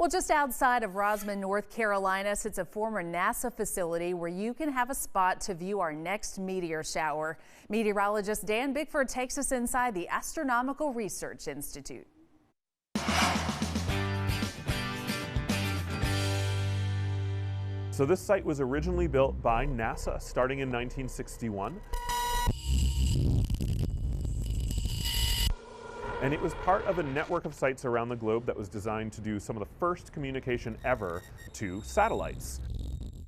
Well, just outside of Rosman, North Carolina, sits a former NASA facility where you can have a spot to view our next meteor shower. Meteorologist Dan Bickford takes us inside the Astronomical Research Institute. So this site was originally built by NASA starting in 1961. And it was part of a network of sites around the globe that was designed to do some of the first communication ever to satellites.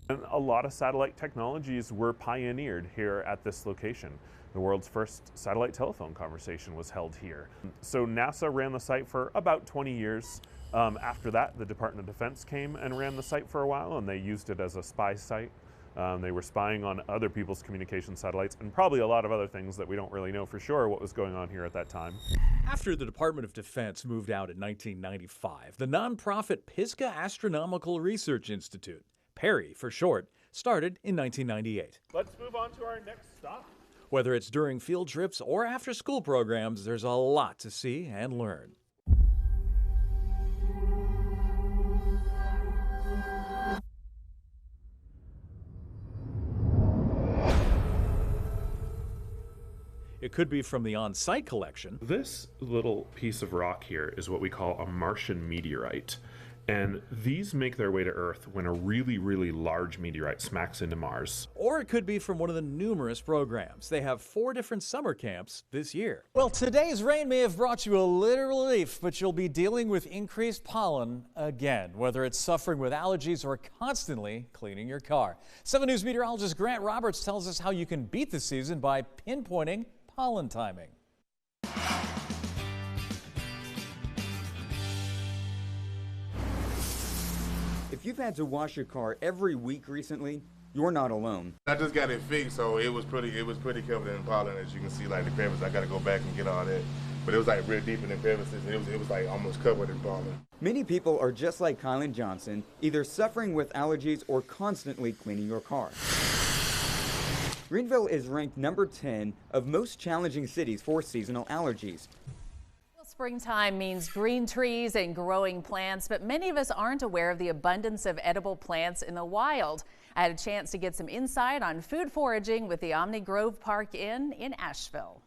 And a lot of satellite technologies were pioneered here at this location. The world's first satellite telephone conversation was held here. So NASA ran the site for about 20 years. After that, the Department of Defense came and ran the site for a while, and they used it as a spy site. They were spying on other people's communication satellites and probably a lot of other things that we don't really know for sure what was going on here at that time. After the Department of Defense moved out in 1995, the nonprofit Pisgah Astronomical Research Institute, PERI for short, started in 1998. Let's move on to our next stop. Whether it's during field trips or after school programs, there's a lot to see and learn. It could be from the on-site collection. This little piece of rock here is what we call a Martian meteorite. And these make their way to Earth when a really, really large meteorite smacks into Mars. Or it could be from one of the numerous programs. They have 4 different summer camps this year. Well, today's rain may have brought you a little relief, but you'll be dealing with increased pollen again, whether it's suffering with allergies or constantly cleaning your car. 7 News meteorologist Grant Roberts tells us how you can beat the season by pinpointing pollen timing. If you've had to wash your car every week recently, you're not alone. I just got it fixed, so it was pretty covered in pollen, as you can see, like the crevices. I got to go back and get all that, but it was like real deep in the crevices. It was like almost covered in pollen. Many people are just like Kylan Johnson, either suffering with allergies or constantly cleaning your car. Greenville is ranked number 10 of most challenging cities for seasonal allergies. Well, springtime means green trees and growing plants, but many of us aren't aware of the abundance of edible plants in the wild. I had a chance to get some insight on food foraging with the Omni Grove Park Inn in Asheville.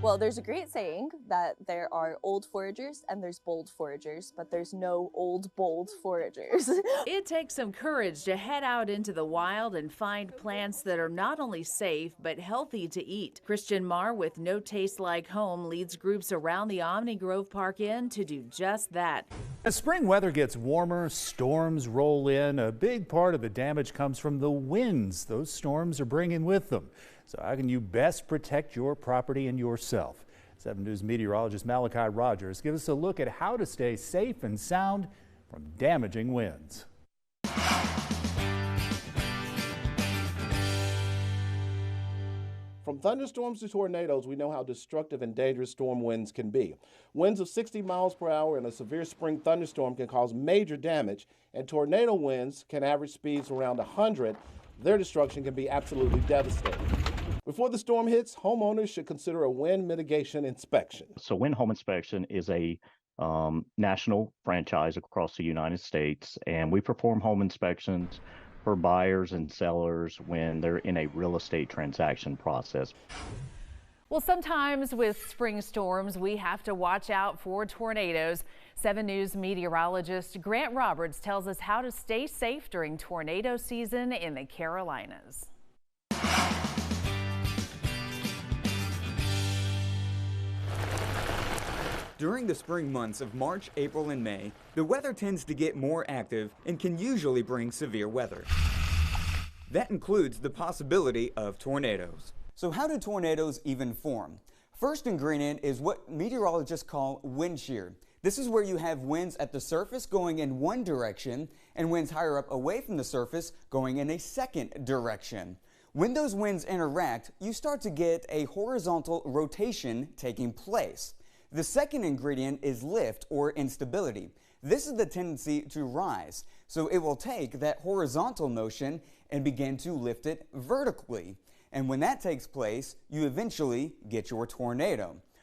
Well, there's a great saying that there are old foragers and there's bold foragers, but there's no old, bold foragers. It takes some courage to head out into the wild and find plants that are not only safe, but healthy to eat. Christian Marr with No Taste Like Home leads groups around the Omni Grove Park Inn to do just that. As spring weather gets warmer, storms roll in. A big part of the damage comes from the winds those storms are bringing with them. So how can you best protect your property and yourself? 7 News meteorologist Malachi Rogers gives us a look at how to stay safe and sound from damaging winds. From thunderstorms to tornadoes, we know how destructive and dangerous storm winds can be. Winds of 60 miles per hour in a severe spring thunderstorm can cause major damage, and tornado winds can average speeds around 100. Their destruction can be absolutely devastating. Before the storm hits, homeowners should consider a wind mitigation inspection. So Wind Home Inspection is a national franchise across the United States, and we perform home inspections for buyers and sellers when they're in a real estate transaction process. Well, sometimes with spring storms, we have to watch out for tornadoes. 7 News meteorologist Grant Roberts tells us how to stay safe during tornado season in the Carolinas. During the spring months of March, April, and May, the weather tends to get more active and can usually bring severe weather. That includes the possibility of tornadoes. So how do tornadoes even form? First ingredient is what meteorologists call wind shear. This is where you have winds at the surface going in one direction and winds higher up away from the surface going in a second direction. When those winds interact, you start to get a horizontal rotation taking place. The second ingredient is lift or instability. This is the tendency to rise. So it will take that horizontal motion and begin to lift it vertically. And when that takes place, you eventually get your tornado.